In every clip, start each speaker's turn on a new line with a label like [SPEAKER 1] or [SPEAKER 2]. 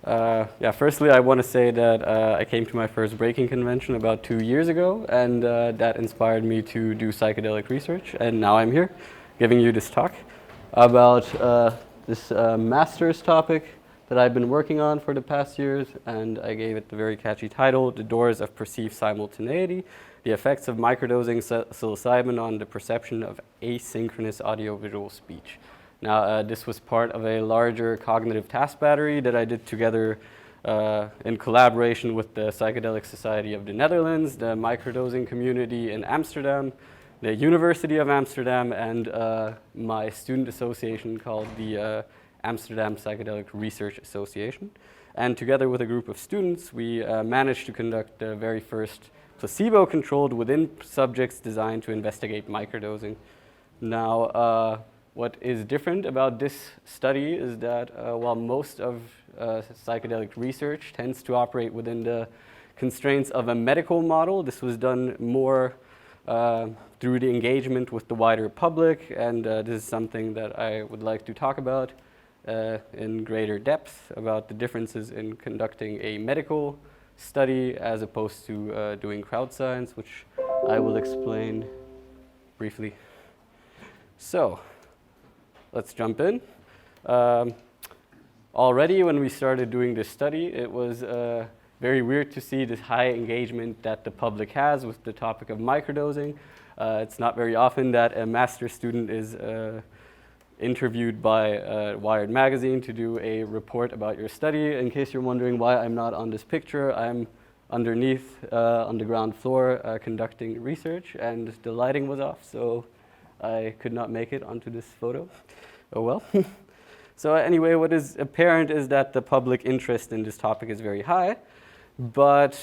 [SPEAKER 1] Yeah, firstly, I want to say that I came to my first breaking convention about 2 years ago, and that inspired me to do psychedelic research. And now I'm here giving you this talk about this master's topic that I've been working on for the past years, and I gave it the very catchy title, The Doors of Perceived Simultaneity, the effects of microdosing psilocybin on the perception of asynchronous audiovisual speech. Now, this was part of a larger cognitive task battery that I did together in collaboration with the Psychedelic Society of the Netherlands, the microdosing community in Amsterdam, the University of Amsterdam, and my student association called the Amsterdam Psychedelic Research Association. And together with a group of students, we managed to conduct the very first placebo-controlled within subjects designed to investigate microdosing. Now, what is different about this study is that while most of psychedelic research tends to operate within the constraints of a medical model, this was done more through the engagement with the wider public, and this is something that I would like to talk about in greater depth, about the differences in conducting a medical study as opposed to doing crowd science, which I will explain briefly. So, let's jump in. Already when we started doing this study, it was very weird to see this high engagement that the public has with the topic of microdosing. It's not very often that a master's student is interviewed by Wired magazine to do a report about your study. In case you're wondering why I'm not on this picture, I'm underneath on the ground floor conducting research, and the lighting was off, so I could not make it onto this photo. Oh well. So anyway, what is apparent is that the public interest in this topic is very high, but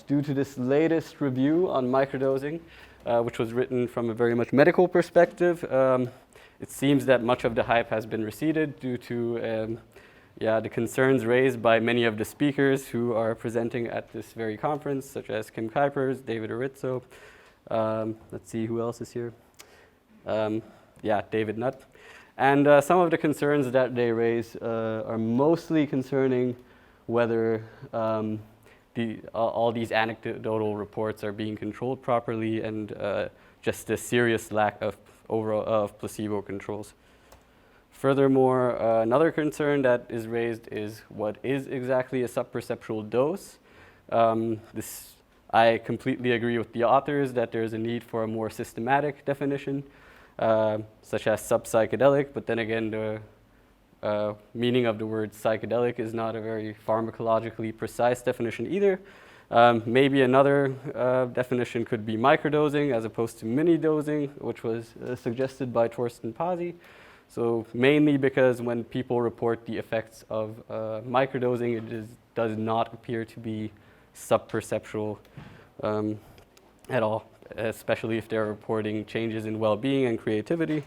[SPEAKER 1] due to this latest review on microdosing, which was written from a very much medical perspective, it seems that much of the hype has been receded due to the concerns raised by many of the speakers who are presenting at this very conference, such as Kim Kuipers, David Arizzo. Let's see who else is here. David Nutt. And some of the concerns that they raise are mostly concerning whether all these anecdotal reports are being controlled properly, and just the serious lack of placebo controls. Furthermore, another concern that is raised is what is exactly a sub-perceptual dose. I completely agree with the authors that there is a need for a more systematic definition, such as sub-psychedelic, but then again, the meaning of the word psychedelic is not a very pharmacologically precise definition either. Maybe another definition could be microdosing as opposed to mini-dosing, which was suggested by Torsten Pasi. So mainly because when people report the effects of microdosing, it does not appear to be sub-perceptual at all, especially if they're reporting changes in well-being and creativity.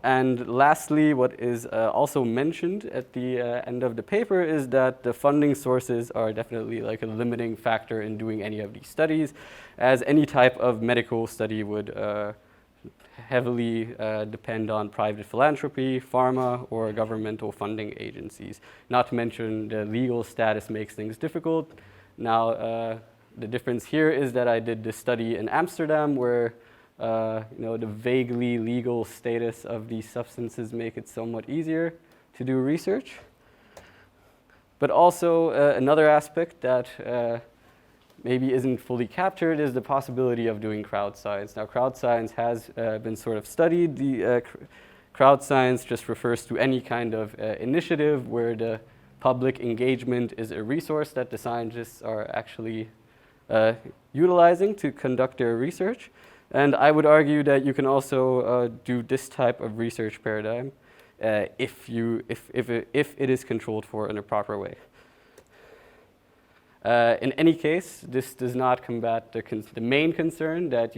[SPEAKER 1] And lastly, what is also mentioned at the end of the paper is that the funding sources are definitely like a limiting factor in doing any of these studies, as any type of medical study would heavily depend on private philanthropy, pharma, or governmental funding agencies. Not to mention the legal status makes things difficult. Now, the difference here is that I did this study in Amsterdam, where the vaguely legal status of these substances make it somewhat easier to do research. But also another aspect that maybe isn't fully captured is the possibility of doing crowd science. Now, crowd science has been sort of studied. The crowd science just refers to any kind of initiative where the public engagement is a resource that the scientists are actually utilizing to conduct their research. And I would argue that you can also do this type of research paradigm if it is controlled for in a proper way. In any case, this does not combat the main concern that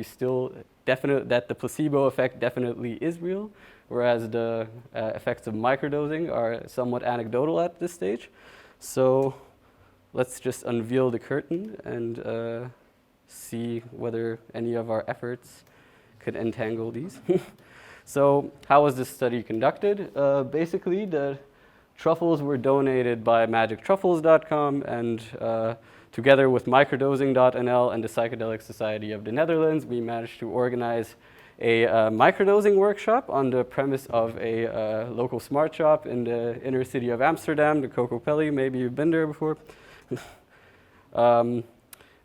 [SPEAKER 1] that the placebo effect definitely is real, whereas the effects of microdosing are somewhat anecdotal at this stage. So let's just unveil the curtain and see whether any of our efforts could entangle these. So how was this study conducted? Basically, the truffles were donated by magictruffles.com, and together with microdosing.nl and the Psychedelic Society of the Netherlands, we managed to organize a microdosing workshop on the premise of a local smart shop in the inner city of Amsterdam, the Kokopelli. Maybe you've been there before.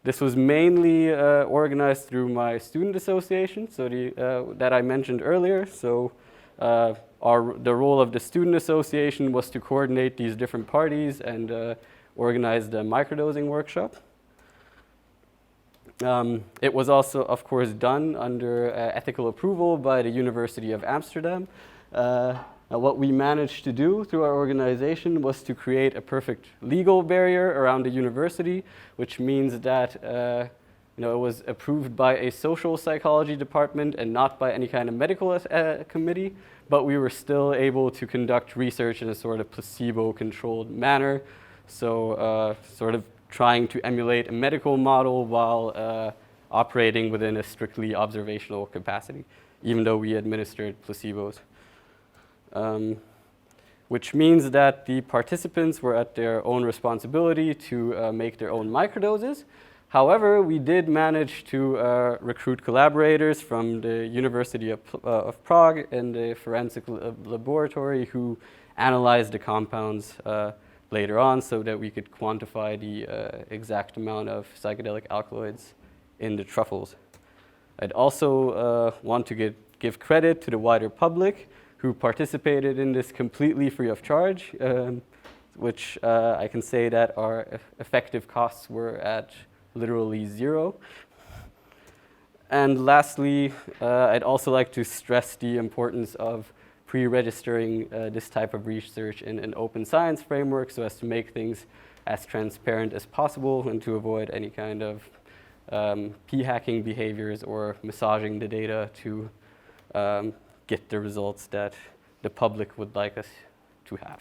[SPEAKER 1] This was mainly organized through my student association, so that I mentioned earlier. So the role of the student association was to coordinate these different parties and organize the microdosing workshop. It was also, of course, done under ethical approval by the University of Amsterdam. What we managed to do through our organization was to create a perfect legal barrier around the university, which means that it was approved by a social psychology department and not by any kind of medical committee, but we were still able to conduct research in a sort of placebo-controlled manner. So sort of trying to emulate a medical model while operating within a strictly observational capacity, even though we administered placebos. Which means that the participants were at their own responsibility to make their own microdoses. However, we did manage to recruit collaborators from the University of Prague and the forensic laboratory who analyzed the compounds later on so that we could quantify the exact amount of psychedelic alkaloids in the truffles. I'd also want to give credit to the wider public who participated in this completely free of charge, which I can say that our effective costs were at literally zero. And lastly, I'd also like to stress the importance of pre-registering this type of research in an open science framework so as to make things as transparent as possible and to avoid any kind of p-hacking behaviors or massaging the data to get the results that the public would like us to have.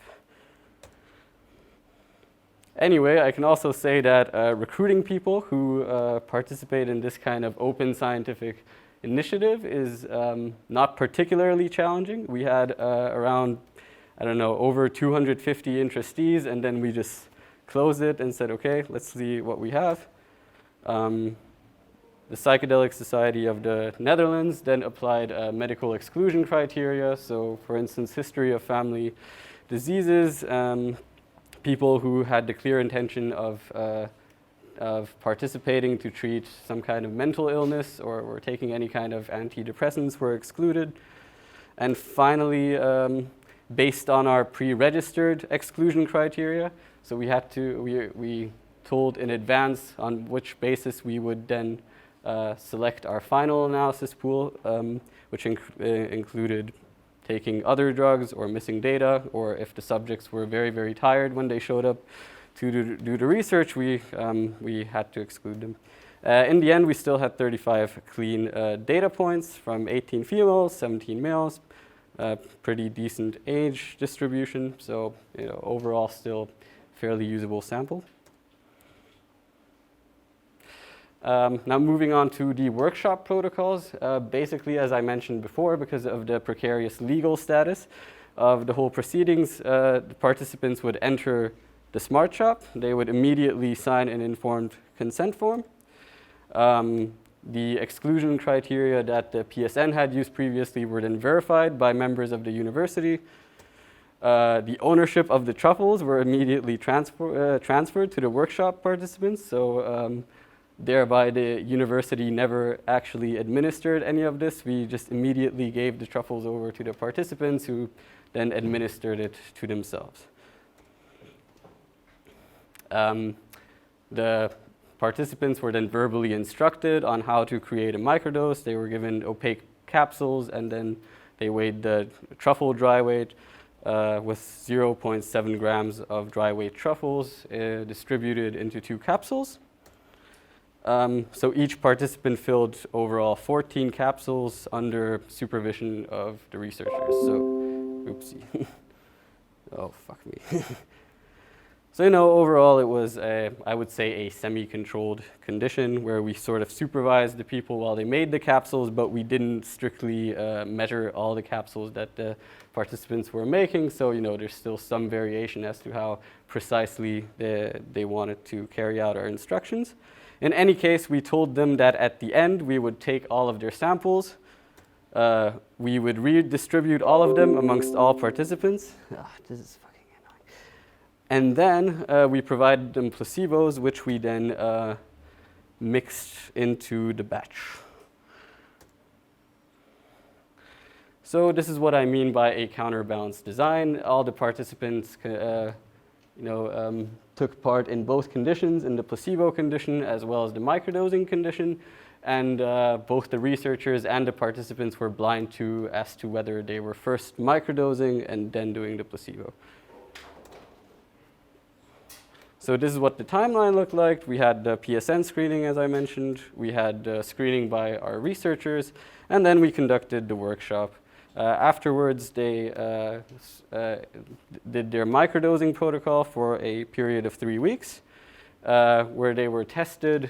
[SPEAKER 1] Anyway, I can also say that recruiting people who participate in this kind of open scientific initiative is not particularly challenging. We had around, over 250 interestees, and then we just closed it and said, okay, let's see what we have. The Psychedelic Society of the Netherlands then applied medical exclusion criteria. So, for instance, history of family diseases, people who had the clear intention of participating to treat some kind of mental illness or were taking any kind of antidepressants were excluded. And finally, based on our pre-registered exclusion criteria, so we told in advance on which basis we would then select our final analysis pool, which included taking other drugs or missing data, or if the subjects were very, very tired when they showed up to do the research, we had to exclude them. In the end, we still had 35 clean data points from 18 females, 17 males, pretty decent age distribution, so overall still fairly usable sample. Now moving on to the workshop protocols. Basically, as I mentioned before, because of the precarious legal status of the whole proceedings, the participants would enter the smart shop. They would immediately sign an informed consent form. The exclusion criteria that the PSN had used previously were then verified by members of the university. The ownership of the truffles were immediately transferred to the workshop participants. So thereby the university never actually administered any of this. We just immediately gave the truffles over to the participants who then administered it to themselves. The participants were then verbally instructed on how to create a microdose. They were given opaque capsules, and then they weighed the truffle dry weight with 0.7 grams of dry weight truffles distributed into 2 capsules. So each participant filled overall 14 capsules under supervision of the researchers. So, oopsie. Oh, fuck me. So, overall it was, I would say, a semi-controlled condition where we sort of supervised the people while they made the capsules, but we didn't strictly measure all the capsules that the participants were making. So, there's still some variation as to how precisely they wanted to carry out our instructions. In any case, we told them that at the end, we would take all of their samples. We would redistribute all of them amongst all participants. This is fucking annoying. And then we provided them placebos, which we then mixed into the batch. So this is what I mean by a counterbalanced design. All the participants took part in both conditions, in the placebo condition as well as the microdosing condition. And both the researchers and the participants were blind as to whether they were first microdosing and then doing the placebo. So this is what the timeline looked like. We had the PSN screening, as I mentioned. We had screening by our researchers. And then we conducted the workshop. Afterwards, they did their microdosing protocol for a period of 3 weeks, where they were tested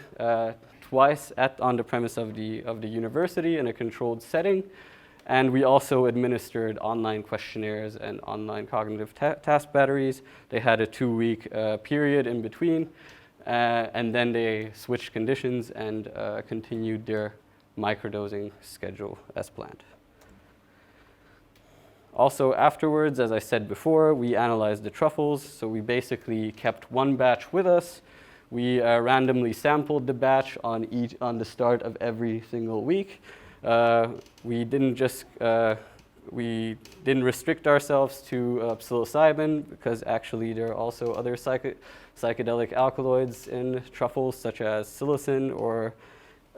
[SPEAKER 1] twice on the premise of the university in a controlled setting. And we also administered online questionnaires and online cognitive task batteries. They had a 2-week period in between, and then they switched conditions and continued their microdosing schedule as planned. Also afterwards, as I said before, we analyzed the truffles. So we basically kept one batch with us. We randomly sampled the batch on the start of every single week. We didn't restrict ourselves to psilocybin, because actually there are also other psychedelic alkaloids in truffles, such as psilocin or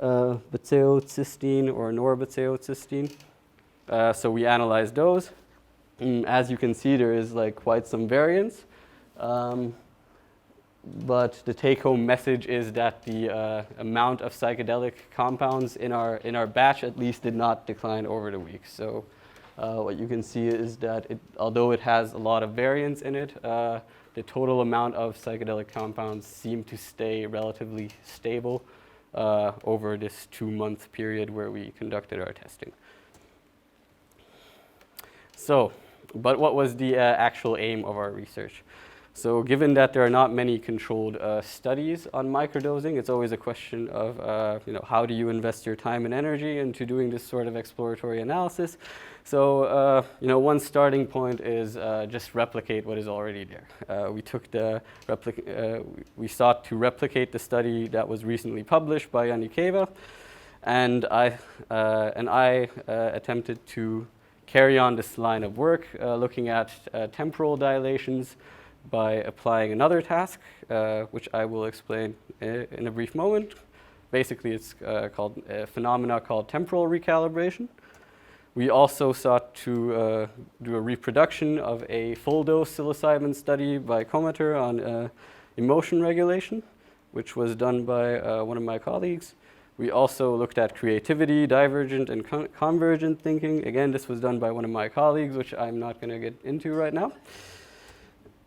[SPEAKER 1] bateocysteine or norbateocysteine. So we analyzed those. As you can see, there is quite some variance. But the take-home message is that the amount of psychedelic compounds in our batch at least did not decline over the week. So what you can see is that although it has a lot of variance in it, the total amount of psychedelic compounds seem to stay relatively stable over this 2-month period where we conducted our testing. So, but what was the actual aim of our research? So given that there are not many controlled studies on microdosing, it's always a question of how do you invest your time and energy into doing this sort of exploratory analysis. So one starting point is just replicate what is already there. We sought to replicate the study that was recently published by Yanakieva, and I attempted to carry on this line of work, looking at temporal dilations by applying another task, which I will explain in a brief moment. Basically, it's called a phenomena called temporal recalibration. We also sought to do a reproduction of a full-dose psilocybin study by Komater on emotion regulation, which was done by one of my colleagues. We also looked at creativity, divergent and convergent thinking. Again, this was done by one of my colleagues, which I'm not going to get into right now.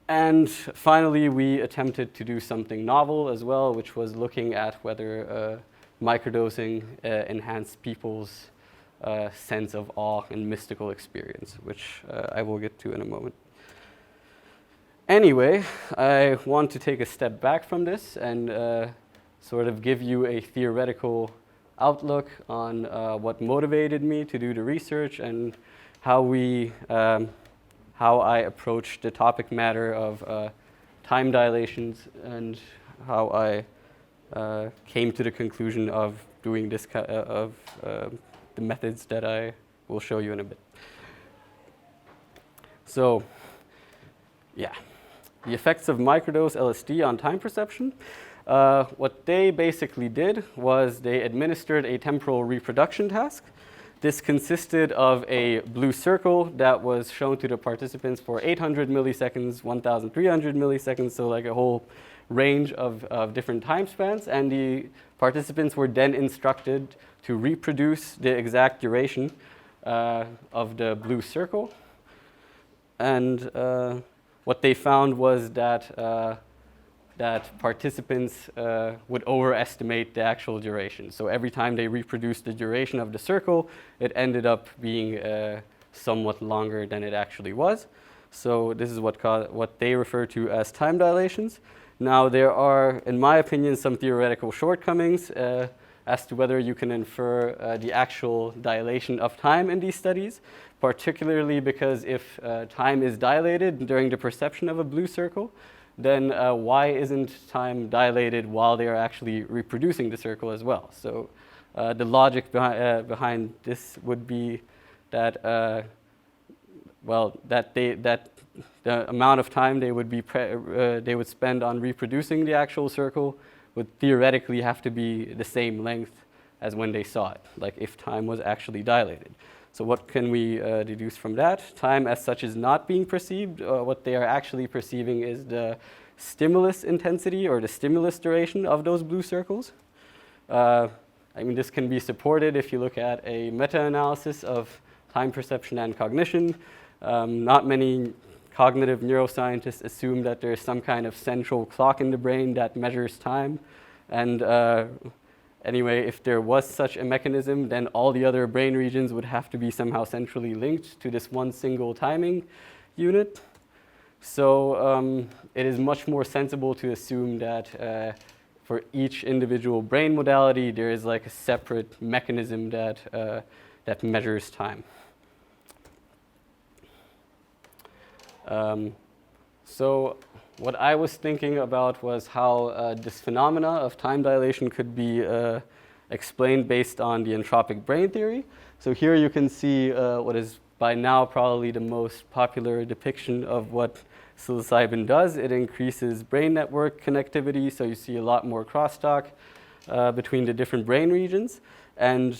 [SPEAKER 1] And finally, we attempted to do something novel as well, which was looking at whether microdosing enhanced people's sense of awe and mystical experience, which I will get to in a moment. Anyway, I want to take a step back from this and sort of give you a theoretical outlook on what motivated me to do the research and how I approached the topic matter of time dilations and how I came to the conclusion of doing this the methods that I will show you in a bit. So, yeah, the effects of microdose LSD on time perception. What they basically did was they administered a temporal reproduction task. This consisted of a blue circle that was shown to the participants for 800 milliseconds, 1,300 milliseconds, so like a whole range of different time spans. And the participants were then instructed to reproduce the exact duration of the blue circle. And what they found was that that participants would overestimate the actual duration. So every time they reproduced the duration of the circle, it ended up being somewhat longer than it actually was. So this is what they refer to as time dilations. Now there are, in my opinion, some theoretical shortcomings as to whether you can infer the actual dilation of time in these studies, particularly because if time is dilated during the perception of a blue circle, then why isn't time dilated while they are actually reproducing the circle as well? So the logic behind this would be that that the amount of time they would spend on reproducing the actual circle would theoretically have to be the same length as when they saw it, like if time was actually dilated. So what can we deduce from that? Time as such is not being perceived. What they are actually perceiving is the stimulus intensity or the stimulus duration of those blue circles. I mean, this can be supported if you look at a meta-analysis of time perception and cognition. Not many cognitive neuroscientists assume that there's some kind of central clock in the brain that measures time. And anyway, if there was such a mechanism, then all the other brain regions would have to be somehow centrally linked to this one single timing unit. So it is much more sensible to assume that for each individual brain modality, there is like a separate mechanism that measures time. So what I was thinking about was how this phenomena of time dilation could be explained based on the entropic brain theory. So here you can see what is by now probably the most popular depiction of what psilocybin does. It increases brain network connectivity, so you see a lot more crosstalk between the different brain regions. And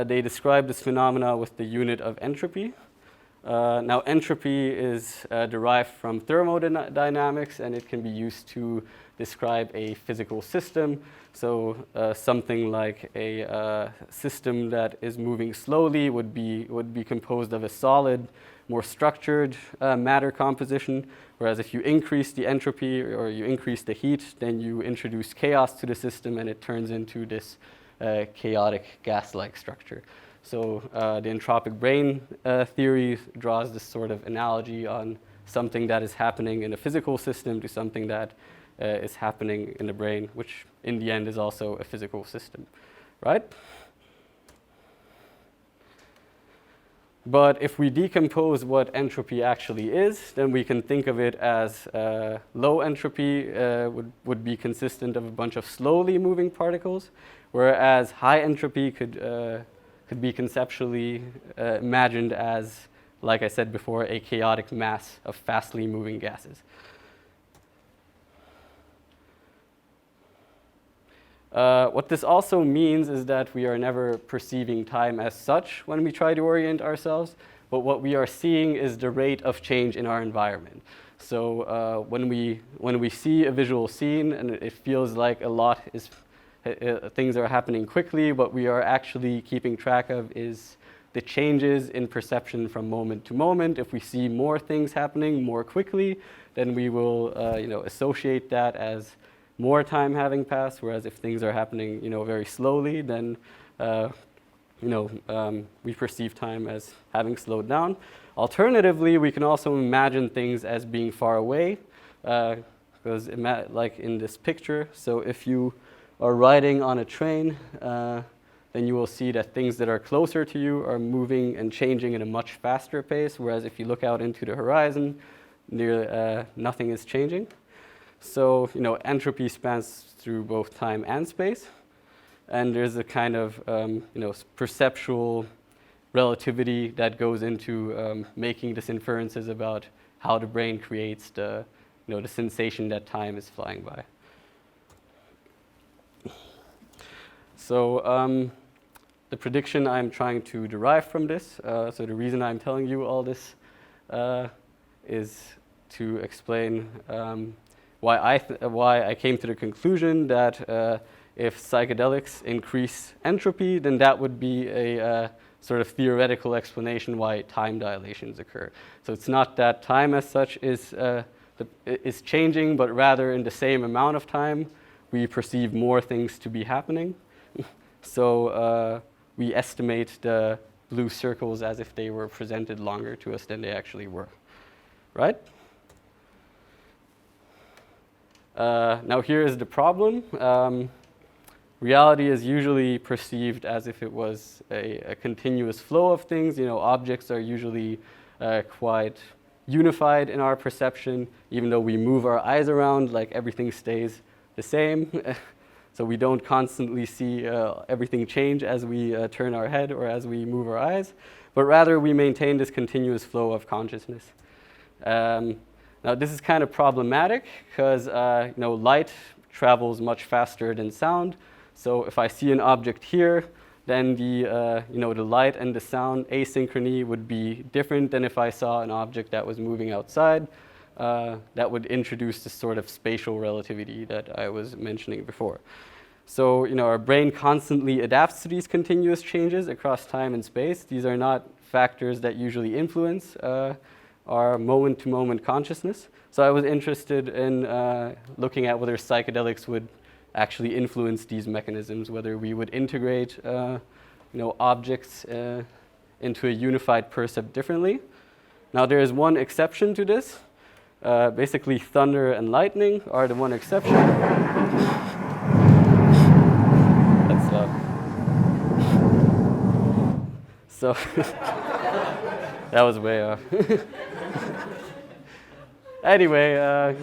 [SPEAKER 1] they describe this phenomena with the unit of entropy. Now, entropy is derived from thermodynamics, and it can be used to describe a physical system. So something like a system that is moving slowly would be composed of a solid, more structured matter composition, whereas if you increase the entropy or you increase the heat, then you introduce chaos to the system, and it turns into this chaotic gas-like structure. So the entropic brain theory draws this sort of analogy on something that is happening in a physical system to something that is happening in the brain, which in the end is also a physical system, right? But if we decompose what entropy actually is, then we can think of it as low entropy would be consistent of a bunch of slowly moving particles, whereas high entropy could be conceptually imagined as, like I said before, a chaotic mass of fastly moving gases. What this also means is that we are never perceiving time as such when we try to orient ourselves, but what we are seeing is the rate of change in our environment. So when we see a visual scene and it feels like a lot is things are happening quickly, what we are actually keeping track of is the changes in perception from moment to moment. If we see more things happening more quickly, then we will associate that as more time having passed, whereas if things are happening very slowly, then we perceive time as having slowed down. Alternatively, we can also imagine things as being far away, because like in this picture, so if you are riding on a train, then you will see that things that are closer to you are moving and changing at a much faster pace, whereas if you look out into the horizon, nothing is changing. So, entropy spans through both time and space, and there's a kind of, perceptual relativity that goes into making these inferences about how the brain creates the sensation that time is flying by. So the prediction I'm trying to derive from this, so the reason I'm telling you all this is to explain why I came to the conclusion that if psychedelics increase entropy, then that would be a sort of theoretical explanation why time dilations occur. So it's not that time as such is is changing, but rather in the same amount of time, we perceive more things to be happening. So we estimate the blue circles as if they were presented longer to us than they actually were, right? Now here is the problem. Reality is usually perceived as if it was a continuous flow of things. You know, objects are usually quite unified in our perception. Even though we move our eyes around, like everything stays the same. So we don't constantly see everything change as we turn our head or as we move our eyes, but rather we maintain this continuous flow of consciousness. Now this is kind of problematic because you know, light travels much faster than sound. So if I see an object here, then the you know, the light and the sound asynchrony would be different than if I saw an object that was moving outside. That would introduce this sort of spatial relativity that I was mentioning before. So, you know, our brain constantly adapts to these continuous changes across time and space. These are not factors that usually influence our moment-to-moment consciousness. So I was interested in looking at whether psychedelics would actually influence these mechanisms, whether we would integrate you know, objects into a unified percept differently. Now there is one exception to this. Basically, thunder and lightning are the one exception. That's loud. So that was way off. Anyway,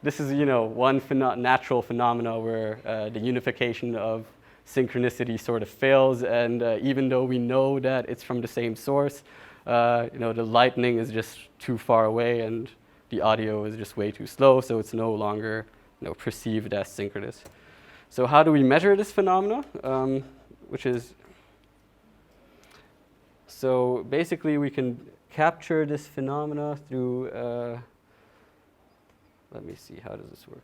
[SPEAKER 1] this is, you know, one natural phenomena where the unification of synchronicity sort of fails, and even though we know that it's from the same source, you know, the lightning is just too far away and the audio is just way too slow, so it's no longer, you know, perceived as synchronous. So how do we measure this phenomena? So basically we can capture this phenomena through, let me see, how does this work?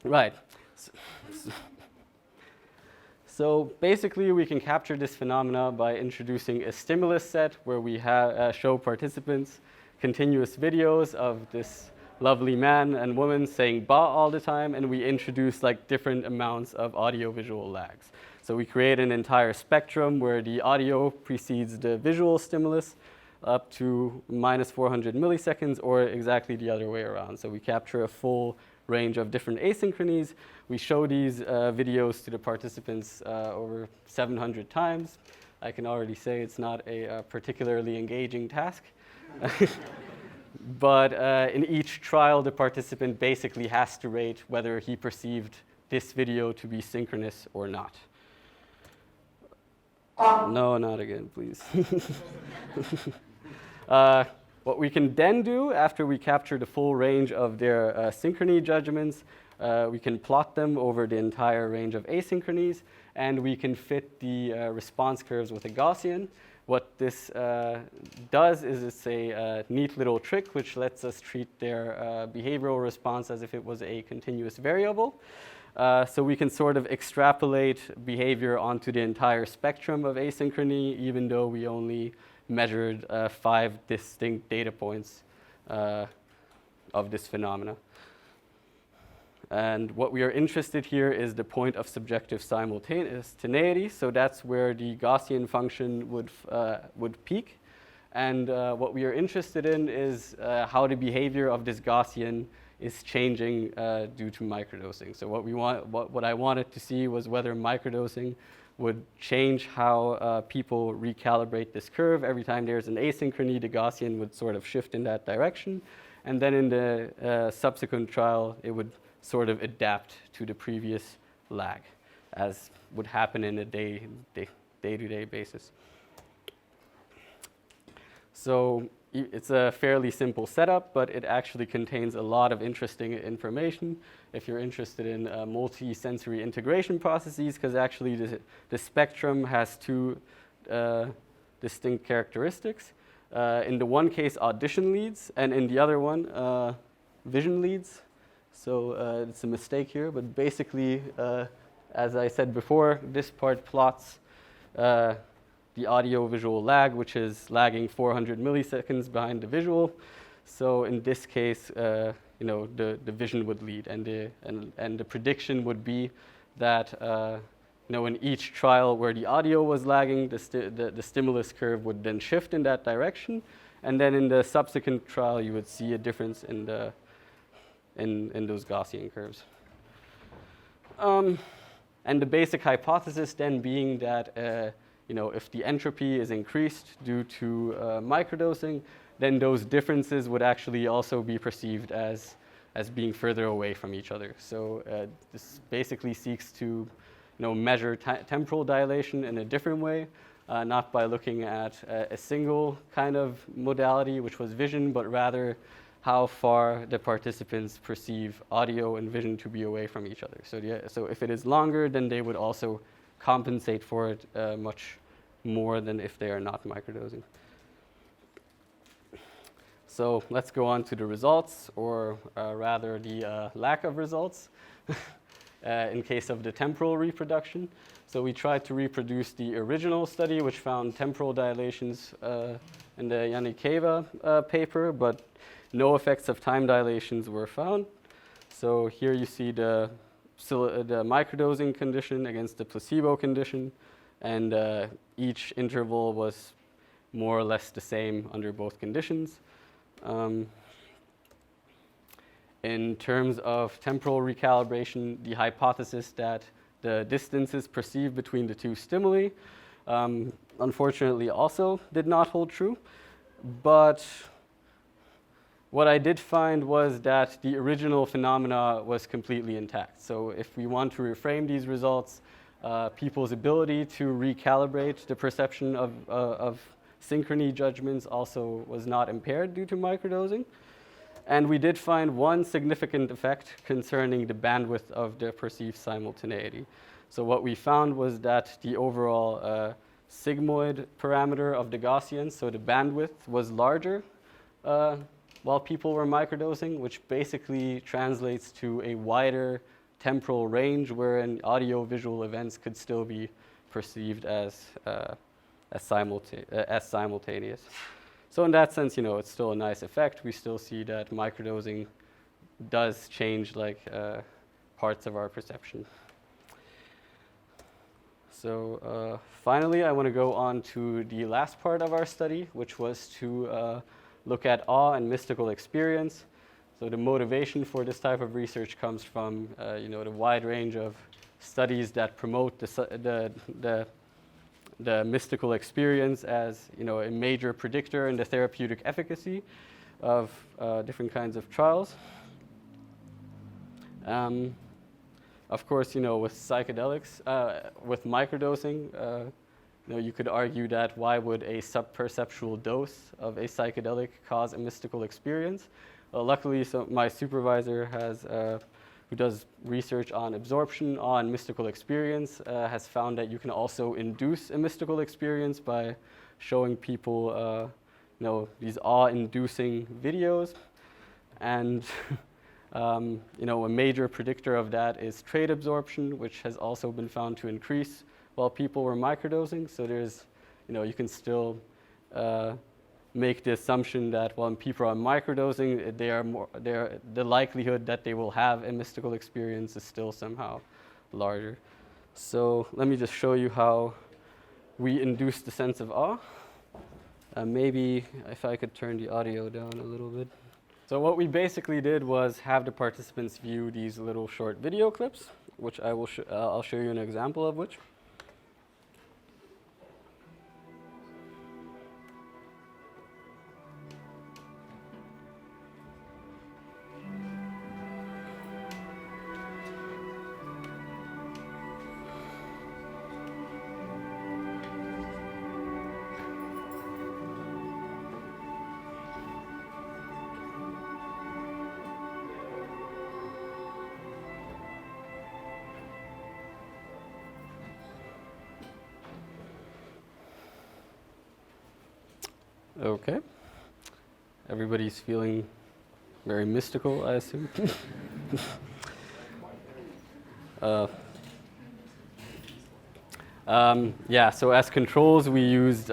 [SPEAKER 1] Right. So basically, we can capture this phenomena by introducing a stimulus set where we show participants continuous videos of this lovely man and woman saying "ba" all the time, and we introduce like different amounts of audio-visual lags. So we create an entire spectrum where the audio precedes the visual stimulus up to minus 400 milliseconds, or exactly the other way around. So we capture a full range of different asynchronies. We show these videos to the participants over 700 times. I can already say it's not a particularly engaging task. But in each trial, the participant basically has to rate whether he perceived this video to be synchronous or not. No, not again, please. What we can then do after we capture the full range of their synchrony judgments, we can plot them over the entire range of asynchronies, and we can fit the response curves with a Gaussian. What this does is it's a neat little trick which lets us treat their behavioral response as if it was a continuous variable. So we can sort of extrapolate behavior onto the entire spectrum of asynchrony, even though we only measured 5 distinct data points of this phenomena. And what we are interested here is the point of subjective simultaneity. So that's where the Gaussian function would peak. And what we are interested in is how the behavior of this Gaussian is changing due to microdosing. So what I wanted to see was whether microdosing would change how people recalibrate this curve. Every time there's an asynchrony, the Gaussian would sort of shift in that direction. And then in the subsequent trial, it would sort of adapt to the previous lag, as would happen in a day-to-day basis. So it's a fairly simple setup, but it actually contains a lot of interesting information if you're interested in multisensory integration processes, because actually the spectrum has 2 distinct characteristics. In the one case, audition leads, and in the other one, vision leads. So it's a mistake here, but basically as I said before, this part plots the audio-visual lag, which is lagging 400 milliseconds behind the visual. So in this case, the vision would lead, and the prediction would be that in each trial where the audio was lagging, the stimulus curve would then shift in that direction, and then in the subsequent trial, you would see a difference in those Gaussian curves. And the basic hypothesis then being that if the entropy is increased due to microdosing, then those differences would actually also be perceived as being further away from each other. So this basically seeks to measure temporal dilation in a different way, not by looking at a single kind of modality, which was vision, but rather how far the participants perceive audio and vision to be away from each other. So if it is longer, then they would also compensate for it much more than if they are not microdosing. So let's go on to the results, or rather the lack of results in case of the temporal reproduction. So we tried to reproduce the original study, which found temporal dilations in the Yanakieva paper, but no effects of time dilations were found. So here you see the microdosing condition against the placebo condition, and each interval was more or less the same under both conditions. In terms of temporal recalibration, the hypothesis that the distances perceived between the two stimuli unfortunately also did not hold true. But what I did find was that the original phenomena was completely intact. So if we want to reframe these results, people's ability to recalibrate the perception of synchrony judgments also was not impaired due to microdosing. And we did find one significant effect concerning the bandwidth of the perceived simultaneity. So what we found was that the overall sigmoid parameter of the Gaussians, so the bandwidth, was larger while people were microdosing, which basically translates to a wider temporal range wherein audio-visual events could still be perceived as simultaneous. So in that sense, it's still a nice effect. We still see that microdosing does change parts of our perception. So finally, I want to go on to the last part of our study, which was to look at awe and mystical experience. So the motivation for this type of research comes from the wide range of studies that promote the mystical experience as a major predictor in the therapeutic efficacy of different kinds of trials. Of course, with psychedelics, with microdosing, you could argue that why would a sub-perceptual dose of a psychedelic cause a mystical experience? Luckily, my supervisor who does research on absorption, on mystical experience, has found that you can also induce a mystical experience by showing people, these awe-inducing videos. And, a major predictor of that is trait absorption, which has also been found to increase while people were microdosing. So there's, you can still make the assumption that when people are microdosing, the likelihood that they will have a mystical experience is still somehow larger. So let me just show you how we induce the sense of awe. Maybe if I could turn the audio down a little bit. So what we basically did was have the participants view these little short video clips, which I'll show you an example of which. Okay. Everybody's feeling very mystical, I assume. Yeah, so as controls, we used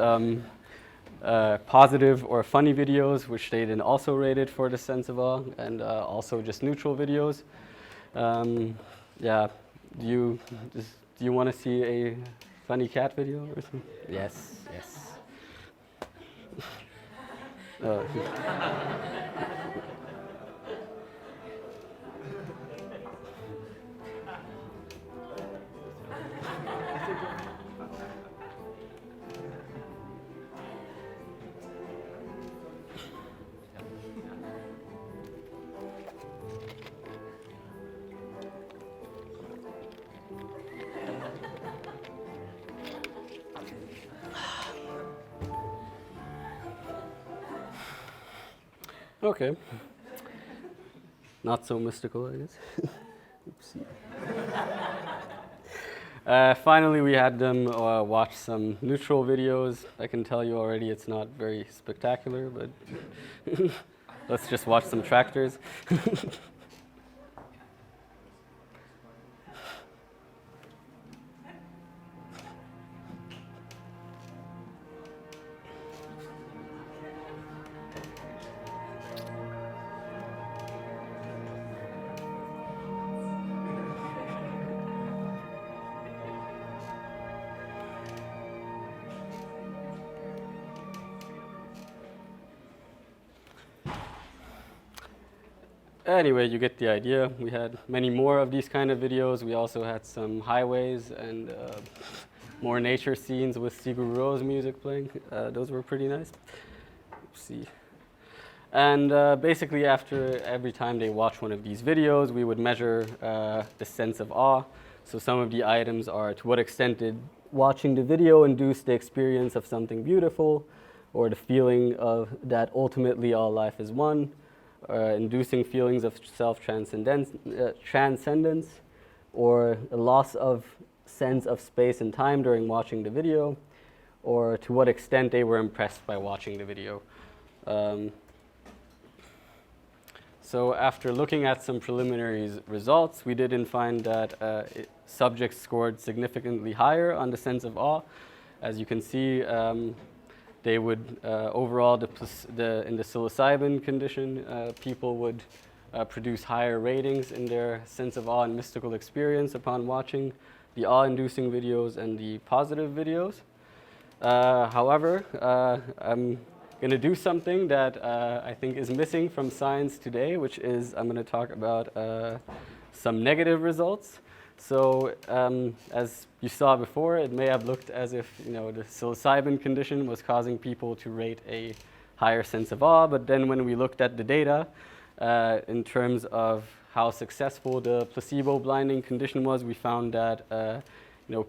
[SPEAKER 1] positive or funny videos, which they then also rated for the sense of awe, and also just neutral videos. Yeah, do you want to see a funny cat video or something? Yes, yes. Okay. Not so mystical, I guess. Oopsie. Finally, we had them watch some neutral videos. I can tell you already it's not very spectacular, but let's just watch some tractors. Anyway, you get the idea. We had many more of these kind of videos. We also had some highways and more nature scenes with Sigur Rós music playing. Those were pretty nice. See. And basically, after every time they watch one of these videos, we would measure the sense of awe. So some of the items are: to what extent did watching the video induce the experience of something beautiful, or the feeling of that ultimately all life is one, inducing feelings of self-transcendence, or a loss of sense of space and time during watching the video, or to what extent they were impressed by watching the video. So after looking at some preliminary results, we didn't find that subjects scored significantly higher on the sense of awe. As you can see, they would overall, in the psilocybin condition, people would produce higher ratings in their sense of awe and mystical experience upon watching the awe-inducing videos and the positive videos. However, I'm going to do something that I think is missing from science today, which is I'm going to talk about some negative results. So as you saw before, it may have looked as if the psilocybin condition was causing people to rate a higher sense of awe, but then when we looked at the data in terms of how successful the placebo blinding condition was, we found that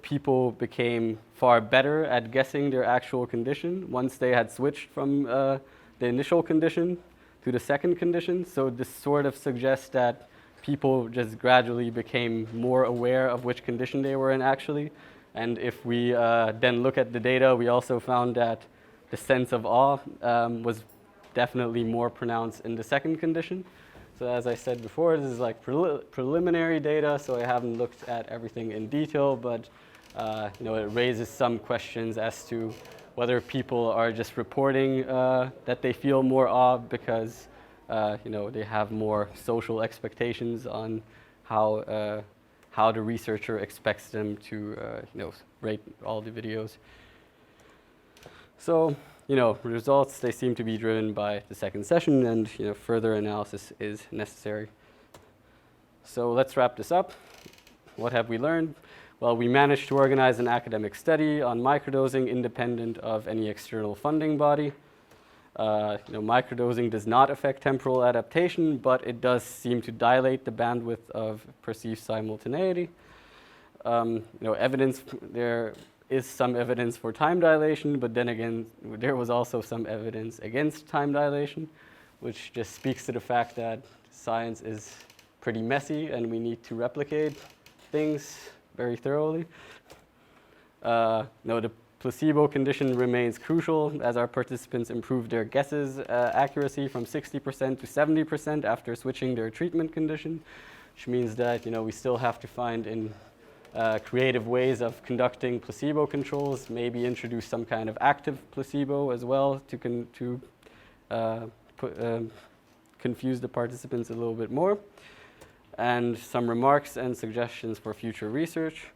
[SPEAKER 1] people became far better at guessing their actual condition once they had switched from the initial condition to the second condition. So this sort of suggests that people just gradually became more aware of which condition they were in actually. And if we then look at the data, we also found that the sense of awe was definitely more pronounced in the second condition. So as I said before, this is like preliminary data, so I haven't looked at everything in detail, but it raises some questions as to whether people are just reporting that they feel more awe because they have more social expectations on how the researcher expects them to rate all the videos. So results, they seem to be driven by the second session, and further analysis is necessary. So let's wrap this up. What have we learned? Well, we managed to organize an academic study on microdosing independent of any external funding body. Microdosing does not affect temporal adaptation, but it does seem to dilate the bandwidth of perceived simultaneity. There is some evidence for time dilation, but then again, there was also some evidence against time dilation, which just speaks to the fact that science is pretty messy and we need to replicate things very thoroughly. The placebo condition remains crucial as our participants improved their guesses accuracy from 60% to 70% after switching their treatment condition, which means that we still have to find in creative ways of conducting placebo controls, maybe introduce some kind of active placebo as well to confuse the participants a little bit more, and some remarks and suggestions for future research.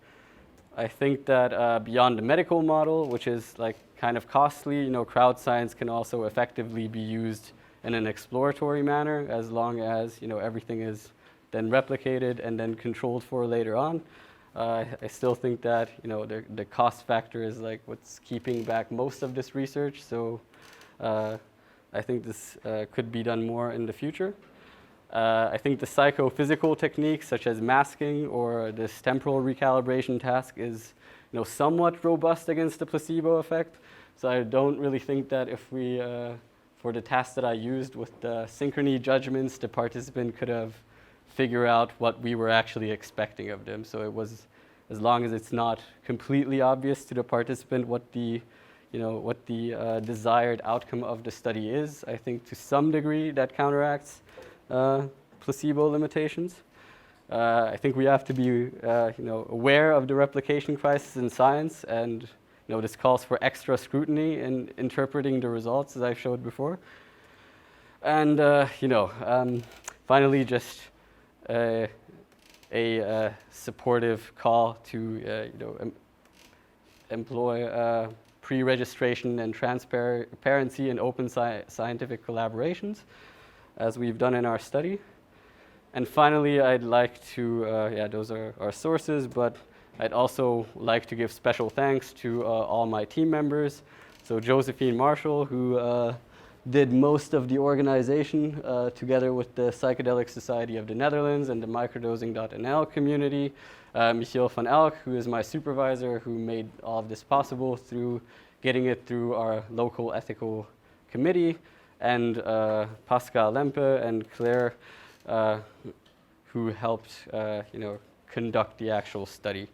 [SPEAKER 1] I think that beyond the medical model, which is like kind of costly, crowd science can also effectively be used in an exploratory manner, as long as everything is then replicated and then controlled for later on. I still think that the cost factor is like what's keeping back most of this research. So I think this could be done more in the future. I think the psychophysical techniques such as masking or this temporal recalibration task is somewhat robust against the placebo effect. So I don't really think that if we, for the task that I used with the synchrony judgments, the participant could have figured out what we were actually expecting of them. So it was, as long as it's not completely obvious to the participant what the desired outcome of the study is, I think to some degree that counteracts placebo limitations. I think we have to be aware of the replication crisis in science, and this calls for extra scrutiny in interpreting the results, as I showed before. And finally, just a supportive call to employ pre-registration and transparency and open scientific collaborations, as we've done in our study. And finally, I'd like to, those are our sources, but I'd also like to give special thanks to all my team members. So Josephine Marshall, who did most of the organization together with the Psychedelic Society of the Netherlands and the Microdosing.nl community. Michiel van Elk, who is my supervisor, who made all of this possible through getting it through our local ethical committee, and Pascal Lempe and Claire, who helped conduct the actual study,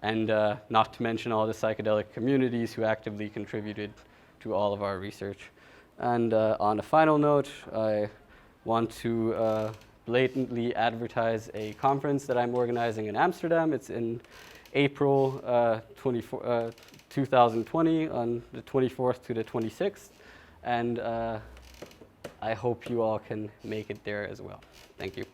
[SPEAKER 1] and not to mention all the psychedelic communities who actively contributed to all of our research. And on a final note, I want to blatantly advertise a conference that I'm organizing in Amsterdam. It's in April 2020, on the 24th to the 26th. And I hope you all can make it there as well. Thank you.